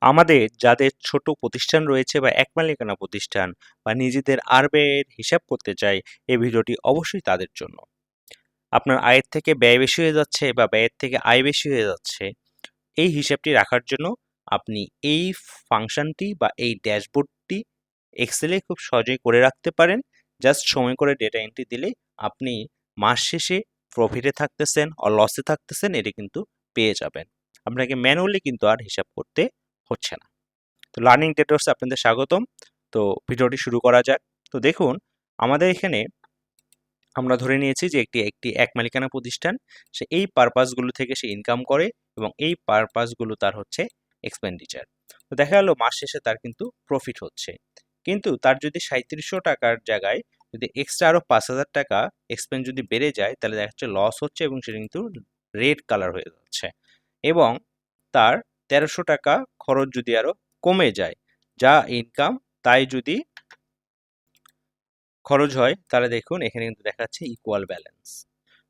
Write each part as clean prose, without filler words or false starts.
আমাদের যাদের ছোট প্রতিষ্ঠান রয়েছে বা এক মালিকানা প্রতিষ্ঠান বা নিজেদের আয় ব্যয়ের হিসাব করতে চায়, এই ভিডিওটি অবশ্যই তাদের জন্য। আপনার আয়ের থেকে ব্যয় বেশি হয়ে যাচ্ছে বা ব্যয়ের থেকে আয় বেশি হয়ে যাচ্ছে, এই হিসাবটি রাখার জন্য আপনি এই ফাংশনটি বা এই ড্যাশবোর্ডটি এক্সেলে খুব সহজেই করে রাখতে পারেন। জাস্ট সময় করে ডেটা এন্ট্রি দিলে আপনি মাস শেষে প্রফিটে থাকতেছেন আর লসে থাকতেছেন এটি কিন্তু পেয়ে যাবেন। আপনাকে ম্যানুয়ালি কিন্তু আর হিসাব করতে হচ্ছে না। তো লার্নিং ডেটার্সে আপনাদের স্বাগতম। তো ভিডিওটি শুরু করা যাক। তো দেখুন, আমাদের এখানে আমরা ধরে নিয়েছি যে একটি এক মালিকানা প্রতিষ্ঠান, সে এই পারপাসগুলো থেকে সে ইনকাম করে এবং এই পারপাসগুলো তার হচ্ছে এক্সপেন্ডিচার। তো দেখা গেল মাস শেষে তার কিন্তু প্রফিট হচ্ছে, কিন্তু তার যদি ৩৭০০ টাকার জায়গায় যদি এক্সট্রা আরো ৫,০০০ টাকা এক্সপেন্স যদি বেড়ে যায়, তাহলে দেখা যাচ্ছে লস হচ্ছে এবং সেটা কিন্তু রেড কালার হয়ে যাচ্ছে। এবং তার ১৩০০ টাকা খরচ যদি আরো কমে যায়, যা ইনকাম তাই যদি খরচ হয়, তাহলে দেখুন এখানে কিন্তু দেখা যাচ্ছে ইকুয়াল ব্যালেন্স।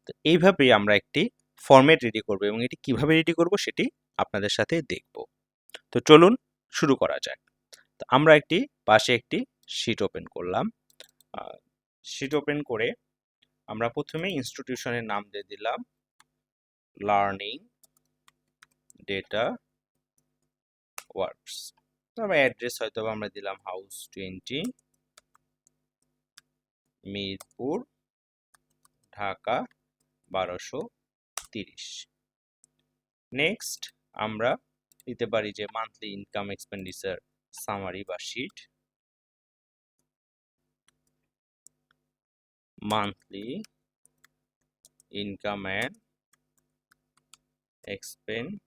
তো এইভাবেই আমরা একটি ফরম্যাট রেডি করব এবং এটি কিভাবে রেডি করব সেটি আপনাদের সাথে দেখব। তো চলুন শুরু করা যাক। তো আমরা পাশে একটি শিট ওপেন করলাম। শিট ওপেন করে আমরা প্রথমে ইনস্টিটিউশনের নাম দিয়ে দিলাম লার্নিং ডেটা ওয়ার্কস। তারপর অ্যাড্রেস হয়তো আমরা দিলাম হাউস 20, মিরপুর, ঢাকা ১২৩০। নেক্সট আমরা দিতে পারি যে মান্থলি ইনকাম এক্সপেন্ডিচার সামারি বা sheet, monthly income and expenditure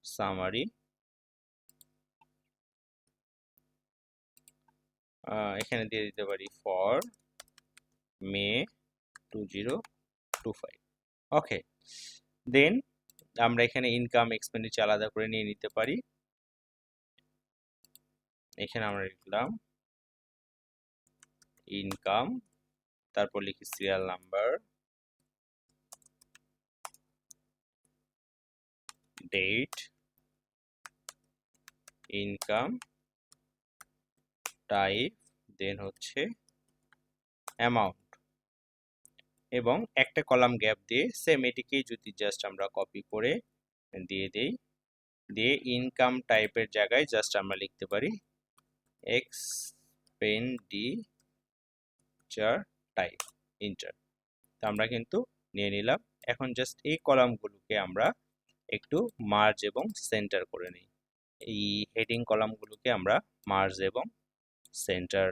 summary. এখানে দিয়ে দিতে পারি ফর মে 2025। ওকে, দেন আমরা এখানে ইনকাম এক্সপেন্ডিচার আলাদা করে নিয়ে নিতে পারি। এখানে আমরা লিখলাম ইনকাম, তারপর লিখি serial number, date, income type, then হচ্ছে অ্যামাউন্ট, এবং একটা কলাম গ্যাপ দিয়ে সেম এটিকেই যদি জাস্ট আমরা কপি করে দিয়ে দেই, দিয়ে ইনকাম টাইপের জায়গায় জাস্ট আমরা লিখতে পারি এক্সপেন্ডিচার টাইপ, ইন্টার। তো আমরা কিন্তু নিয়ে নিলাম। এখন জাস্ট এই কলামগুলোকে আমরা একটু মার্জ এবং সেন্টার করে নিই। এই হেডিং কলামগুলোকে আমরা মার্জ এবং সেন্টার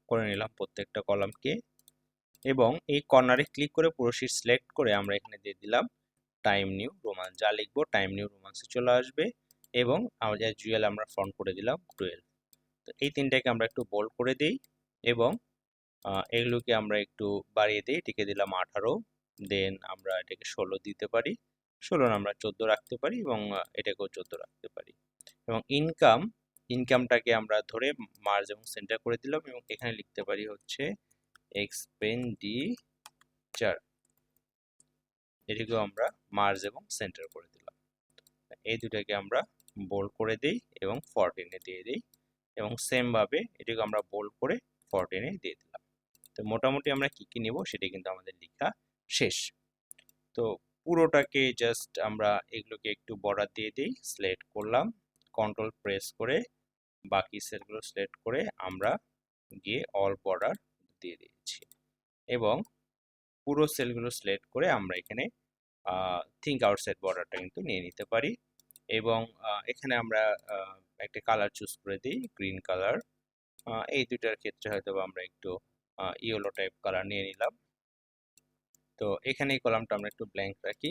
করে নিলাম প্রত্যেকটা কলামকে, এবং এই কর্নারে ক্লিক করে পুরো শীট সিলেক্ট করে আমরা এখানে দিয়ে দিলাম টাইম নিউ রোমান। যা লিখবো টাইম নিউ রোমান্সে চলে আসবে, এবং আমাদের অ্যাজ ইউজুয়াল আমরা ফন্ট করে দিলাম 12। তো এই তিনটাকে আমরা একটু বোল্ড করে দিই, এবং এগুলোকে আমরা একটু বাড়িয়ে দিই, এটিকে দিলাম 18, দেন আমরা এটাকে 16 দিতে পারি, 16 না আমরা 14 রাখতে পারি, এবং এটাকেও 14 রাখতে পারি। এবং ইনকামটাকে আমরা ধরে মার্জ এবং সেন্টার করে দিলাম, এবং এখানে লিখতে পারি হচ্ছে এক্সপেন্ডিচার, এটিকেও আমরা মার্জ এবং সেন্টার করে দিলাম। এই দুটাকে আমরা বোল্ড করে দিই এবং 14 দিয়ে দিই, এবং সেম ভাবে এটিকে আমরা বোল্ড করে 14 দিয়ে দিলাম। তো মোটামুটি আমরা কি কি নিব সেটা কিন্তু আমাদের লেখা শেষ। তো পুরোটাকে জাস্ট আমরা এগুলোকে একটু বর্ডার দিয়ে দিই, সিলেক্ট করলাম, কন্ট্রোল প্রেস করে বাকি সেলগুলো সিলেক্ট করে আমরা গিয়ে অল বর্ডার দিয়ে দিয়েছি, এবং পুরো সেলগুলো সিলেক্ট করে আমরা এখানে থিঙ্ক আউটসাইড বর্ডারটা কিন্তু নিয়ে নিতে পারি, এবং এখানে আমরা একটা কালার চুজ করে দিই, গ্রিন কালার। এই দুটার ক্ষেত্রে হয়তো আমরা একটু ইয়েলো টাইপ কালার নিয়ে নিলাম। তো এখানে এই কলামটা আমরা একটু ব্ল্যাঙ্ক রাখি।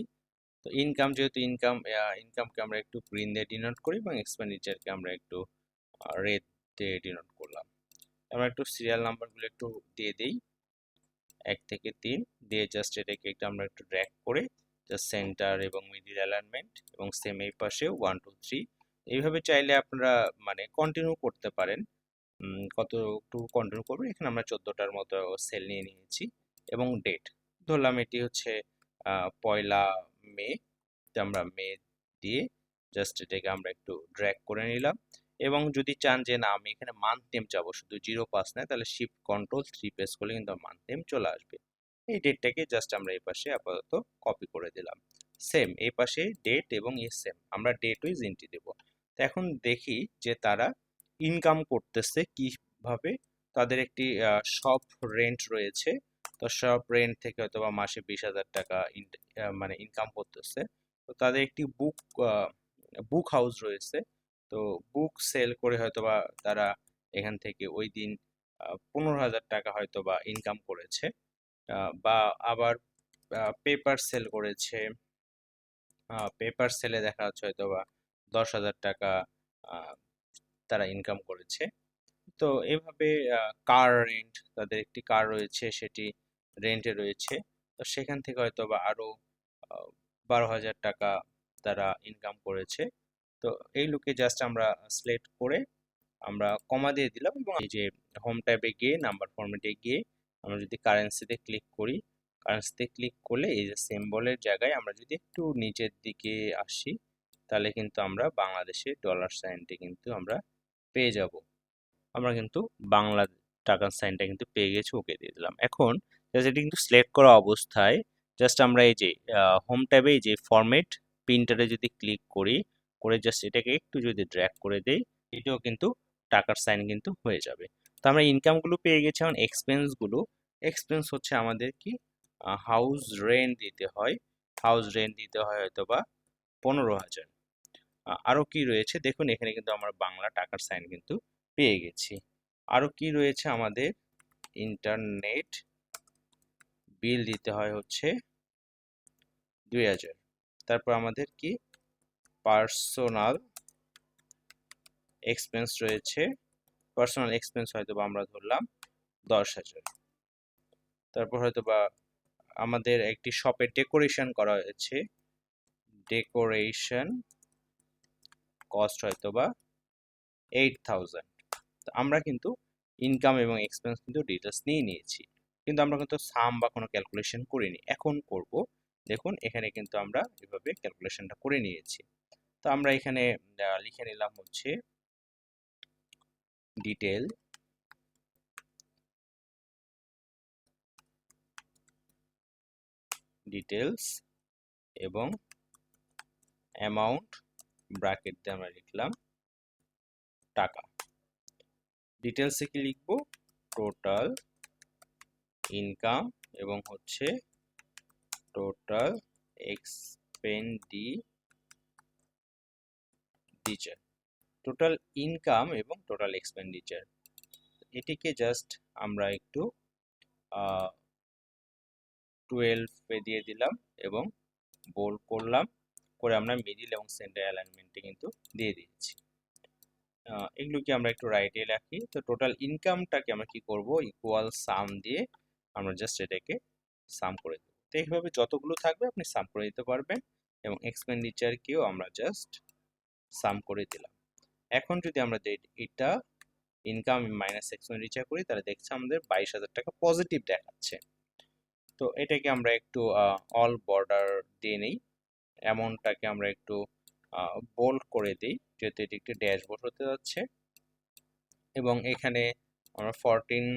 তো ইনকাম, যেহেতু ইনকামকে আমরা একটু গ্রিন দিয়ে ডিনোট করি, এবং এক্সপেন্ডিচারকে আমরা একটু রেড দিয়ে ডিনোট করলাম। আমরা একটু সিরিয়াল নাম্বারগুলো একটু দিয়ে দিই, 1 থেকে 3 দিয়ে জাস্ট এটাকে একটু আমরা একটু ড্র্যাগ করে জাস্ট সেন্টার এবং মিডিল অ্যালাইনমেন্ট, এবং সেম এই পাশেও 1 2 3। এইভাবে চাইলে আপনারা মানে কন্টিনিউ করতে পারেন, কতটুকু কন্টিনিউ করবেন। এখানে আমরা 14টার মতো সেল নিয়ে নিয়েছি, এবং ডেট ধরলাম এটি হচ্ছে পয়লা মে, তো আমরা মে দিয়ে জাস্ট এটাকে আমরা একটু ড্র্যাগ করে নিলাম। এবং যদি চান যে না আমি এখানে মান্থ নেম যাবো শুধু 05 না, তাহলে শিফট কন্ট্রোল 3 প্রেস করলে কিন্তু মান্থ নেম চলে আসবে। এই ডেটটাকে জাস্ট আমরা এই পাশে আপাতত কপি করে দিলাম। সেম এই পাশে ডেট এবং সেম আমরা ডেট উইজ এন্ট্রি দেব। তো এখন দেখি যে তারা ইনকাম করতেছে কিভাবে। তাদের একটি শপ রেন্ট রয়েছে, তো শপ রেন্ট থেকে হয়তো বা মাসে 20,000 টাকা মানে ইনকাম করতেছে। তো তাদের একটি বুক হাউস রয়েছে, তো বুক সেল করে হয়তোবা তারা এখান থেকে ওই দিন 15,000 টাকা হয়তোবা ইনকাম করেছে। বা আবার পেপার সেল করেছে, পেপার সেলে দেখা যাচ্ছে হয়তোবা 10,000 টাকা আহ, তারা ইনকাম করেছে। তো এভাবে কার রেন্ট, তাদের একটি কার রয়েছে সেটি রেন্টে রয়েছে, তো সেখান থেকে হয়তোবা আরো 12,000 টাকা তারা ইনকাম করেছে। তো এই লুকে জাস্ট আমরা সিলেক্ট করে আমরা কমা দিয়ে দিলাম এবং এই যে হোম ট্যাবে গিয়ে নাম্বার ফরম্যাটে গিয়ে আমরা যদি কারেন্সিতে ক্লিক করি, কারেন্সিতে ক্লিক করলে এই যে সিম্বলের জায়গায় আমরা যদি একটু নিচের দিকে আসি, তাহলে কিন্তু আমরা বাংলাদেশের ডলার সাইনটি কিন্তু আমরা পেয়ে যাব। আমরা কিন্তু বাংলা টাকার সাইনটা কিন্তু পেয়ে গেছি, ওকে দিয়ে দিলাম। এখন জাস্ট এটি কিন্তু সিলেক্ট করা অবস্থায় জাস্ট আমরা এই যে হোম ট্যাবে এই যে ফরম্যাট প্রিন্টারে যদি ক্লিক করি, করে জাস্ট এটাকে একটু যদি ড্র্যাগ করে দেই, এটাও কিন্তু টাকার সাইন কিন্তু হয়ে যাবে। তো আমরা ইনকামগুলো পেয়ে গেছি। এখন এক্সপেন্সগুলো, এক্সপেন্স হচ্ছে আমাদের কি হাউস রেন্ট দিতে হয়, হাউস রেন্ট দিতে হয় হয়তো বা 15,000। আরো কি রয়েছে দেখুন, এখানে কিন্তু আমরা বাংলা টাকার সাইন কিন্তু পেয়ে গেছি। আরো কি রয়েছে, আমাদের ইন্টারনেট বিল দিতে হয় হচ্ছে 2,000। তারপর আমাদের কি পার্সোনাল এক্সপেন্স রয়েছে, পার্সোনাল এক্সপেন্স হয়তো বা আমরা ধরলাম 10,000। তারপর হয়তো বা আমাদের একটি শপের ডেকোরেশন করা হয়েছে, ডেকোরেশন কস্ট হয়তো বা 8,000। আমরা কিন্তু ইনকাম এবং এক্সপেন্স কিন্তু ডিটেলস নিয়ে নিয়েছি, কিন্তু আমরা কিন্তু সাম বা কোনো ক্যালকুলেশন করিনি, এখন করব। দেখুন এখানে কিন্তু আমরা এভাবে ক্যালকুলেশনটা করে নিয়েছি। তো আমরা এখানে লিখে নিলাম হচ্ছে ডিটেল, ডিটেলস এবং অ্যামাউন্ট, ব্র্যাকেট দিয়ে আমরা লিখলাম টাকা। ডিটেলসে কি লিখবো, টোটাল ইনকাম এবং হচ্ছে টোটাল এক্সপেন্ডিচার, টোটাল ইনকাম এবং টোটাল এক্সপেন্ডিচার। এটিকে জাস্ট আমরা একটু 12 দিয়ে দিলাম এবং বোল্ড করলাম, করে আমরা মিডিল এবং সেন্টার অ্যালাইনমেন্টে কিন্তু দিয়ে দিয়েছি। এগুলোকে আমরা একটু রাইটে রাখি। তো টোটাল ইনকামটাকে আমরা কি করব, ইকুয়াল সাম দিয়ে আমরা জাস্ট এটাকে সাম করে দেবো। তো এইভাবে যতগুলো থাকবে আপনি সাম করে দিতে পারবেন, এবং এক্সপেন্ডিচারকেও আমরা জাস্ট সাম করে দিলাম। এখন যদি আমরা এটা ইনকাম মাইনাস এক্সপেন্ডিচার করি, তাহলে দেখছি আমাদের 22,000 টাকা পজিটিভ দেখাচ্ছে। তো এটাকে আমরা একটু অল বর্ডার দিয়ে নেই, অ্যামাউন্টটাকে আমরা একটু বোল্ড করে দিই, যেহেতু এটি একটি ড্যাশবোর্ড হতে যাচ্ছে। এবং এখানে আমরা 14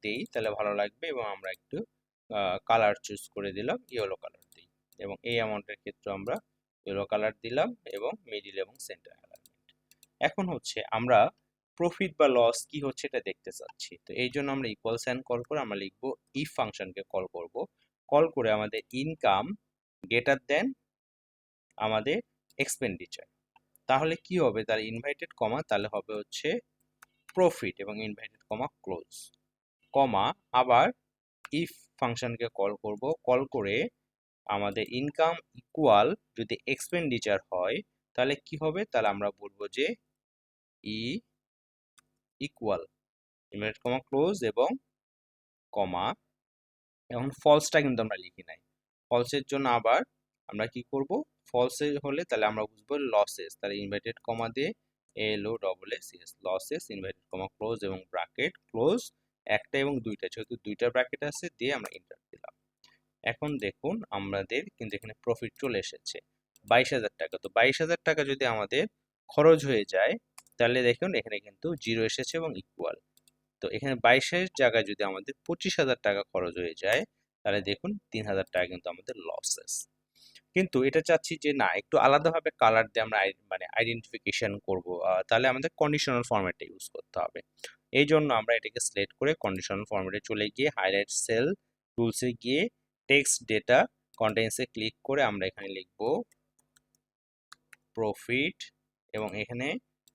দিই, তাহলে ভালো লাগবে। এবং আমরা একটু কালার চুজ করে দিলাম, ইয়েলো কালার দিই। এবং এই অ্যামাউন্টের ক্ষেত্রে আমরা ইয়েলো কালার দিলাম এবং মিডিল এবং সেন্টার অ্যালাইনমেন্ট। এখন হচ্ছে আমরা প্রফিট বা লস কি হচ্ছে এটা দেখতে চাচ্ছি। তো এই জন্য আমরা ইকুয়াল সাইন কল করে আমরা লিখবো ইফ ফাংশনকে কল করব, কল করে আমাদের ইনকাম গ্রেটার দেন আমাদের এক্সপেন্ডিচার। তাহলে কি হবে, তার ইনভাইটেড কমা, তাহলে হবে হচ্ছে প্রফিট এবং ইনভাইটেড কমা ক্লোজ, কমা আবার ইফ ফাংশনকে কল করব, কল করে আমাদের ইনকাম ইকুয়াল যদি এক্সপেন্ডিচার হয় তাহলে কি হবে, তাহলে আমরা বলবো যে E equal invited comma close এবং কমা। এখন ফলসটা কিন্তু আমরা লিখি নাই, ফলসের জন্য আবার আমরা কি করব, ফলসে হলে তাহলে আমরা বুঝবো লসেস, তাহলে ইনভার্টেড কমা দিয়ে LOSS losses, inverted comma close এবং ব্র্যাকেট ক্লোজ, একটা এবং দুইটা, যেহেতু দুইটা ব্র্যাকেট আছে দিয়ে আমরা এন্টার দিলাম। এখন দেখুন আমাদের কিন্তু এখানে প্রফিট চলে এসেছে 22,000 টাকা। তো 22,000 টাকা যদি আমাদের খরচ হয়ে যায় তাহলে দেখুন এখানে কিন্তু জিরো এসেছে এবং ইকুয়াল। তো এখানে 22-এর জায়গায় যদি আমাদের 25,000 টাকা খরচ হয়ে যায় তাহলে দেখুন 3,000 টাকা কিন্তু আমাদের লসেস। কিন্তু এটা চাচ্ছি যে না একটু আলাদাভাবে কালার দিয়ে আমরা মানে আইডেন্টিফিকেশন করব, তাহলে আমাদের কন্ডিশনাল ফরম্যাটটা ইউজ করতে হবে। এই জন্য আমরা এটাকে সিলেক্ট করে কন্ডিশনাল ফরম্যাটে চলে গিয়ে হাইলাইট সেল টুলসে গিয়ে টেক্সট ডেটা কন্টেন্টসে ক্লিক করে আমরা এখানে লিখব প্রফিট এবং এখানে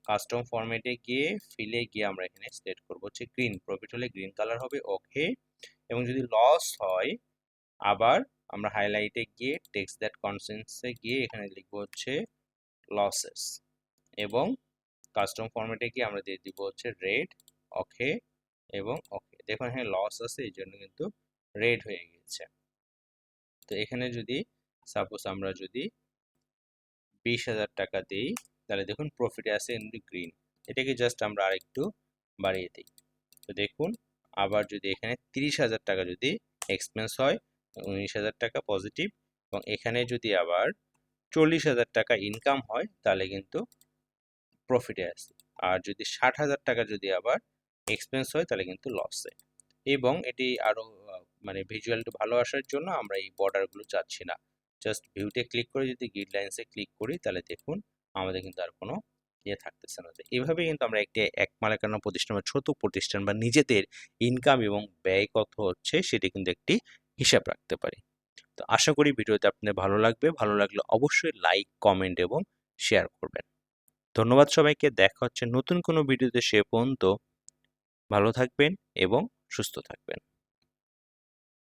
কাস্টম ফরম্যাটে গিয়ে ফিলে গিয়ে আমরা এখানে সিলেক্ট করব হচ্ছে গ্রিন, প্রফিট হলে গ্রিন কালার হবে, ওকে। এবং যদি লস হয় আবার আমরা হাইলাইটে গিয়ে টেক্সট দ্যাট কনসেন্টসে গিয়ে এখানে লিখবো হচ্ছে লসেস এবং কাস্টম ফরম্যাটে গিয়ে আমরা দিয়ে দিব হচ্ছে রেড, ওকে এবং ওকে। দেখুন এখানে লস আছে এই জন্য কিন্তু রেড হয়ে গিয়েছে। তো এখানে যদি সাপোজ আমরা যদি 20,000 টাকা দিই তাহলে দেখুন প্রফিটে আছে কিন্তু গ্রিন। এটাকে জাস্ট আমরা আরেকটু বাড়িয়ে দিই। তো দেখুন আবার যদি এখানে 30,000 টাকা যদি এক্সপেন্স হয় 19,000 টাকা পজিটিভ এবং এখানে যদি আবার 40,000 টাকা ইনকাম হয় তাহলে কিন্তু প্রফিটে আছে। আর যদি 60,000 টাকা যদি আবার এক্সপেন্স হয় তাহলে কিন্তু লসে। এবং এটি আরো মানে ভিজুয়ালটা ভালো আসার জন্য আমরা এই বর্ডারগুলো চাচ্ছি না, জাস্ট ভিউতে ক্লিক করে যদি গাইডলাইন্সে ক্লিক করি তাহলে দেখুন আমাদের কিন্তু আর কোনো ইয়ে থাকতেছে না। এইভাবে কিন্তু আমরা একটি এক মালিকানা প্রতিষ্ঠান বা ছোট প্রতিষ্ঠান বা নিজেদের ইনকাম এবং ব্যয় কত হচ্ছে সেটি কিন্তু একটি হিসাব রাখতে পারি। তো আশা করি ভিডিওতে আপনাদের ভালো লাগবে, ভালো লাগলে অবশ্যই লাইক কমেন্ট এবং শেয়ার করবেন। ধন্যবাদ সবাইকে, দেখা হচ্ছে নতুন কোনো ভিডিওতে, সে পর্যন্ত ভালো থাকবেন এবং সুস্থ থাকবেন।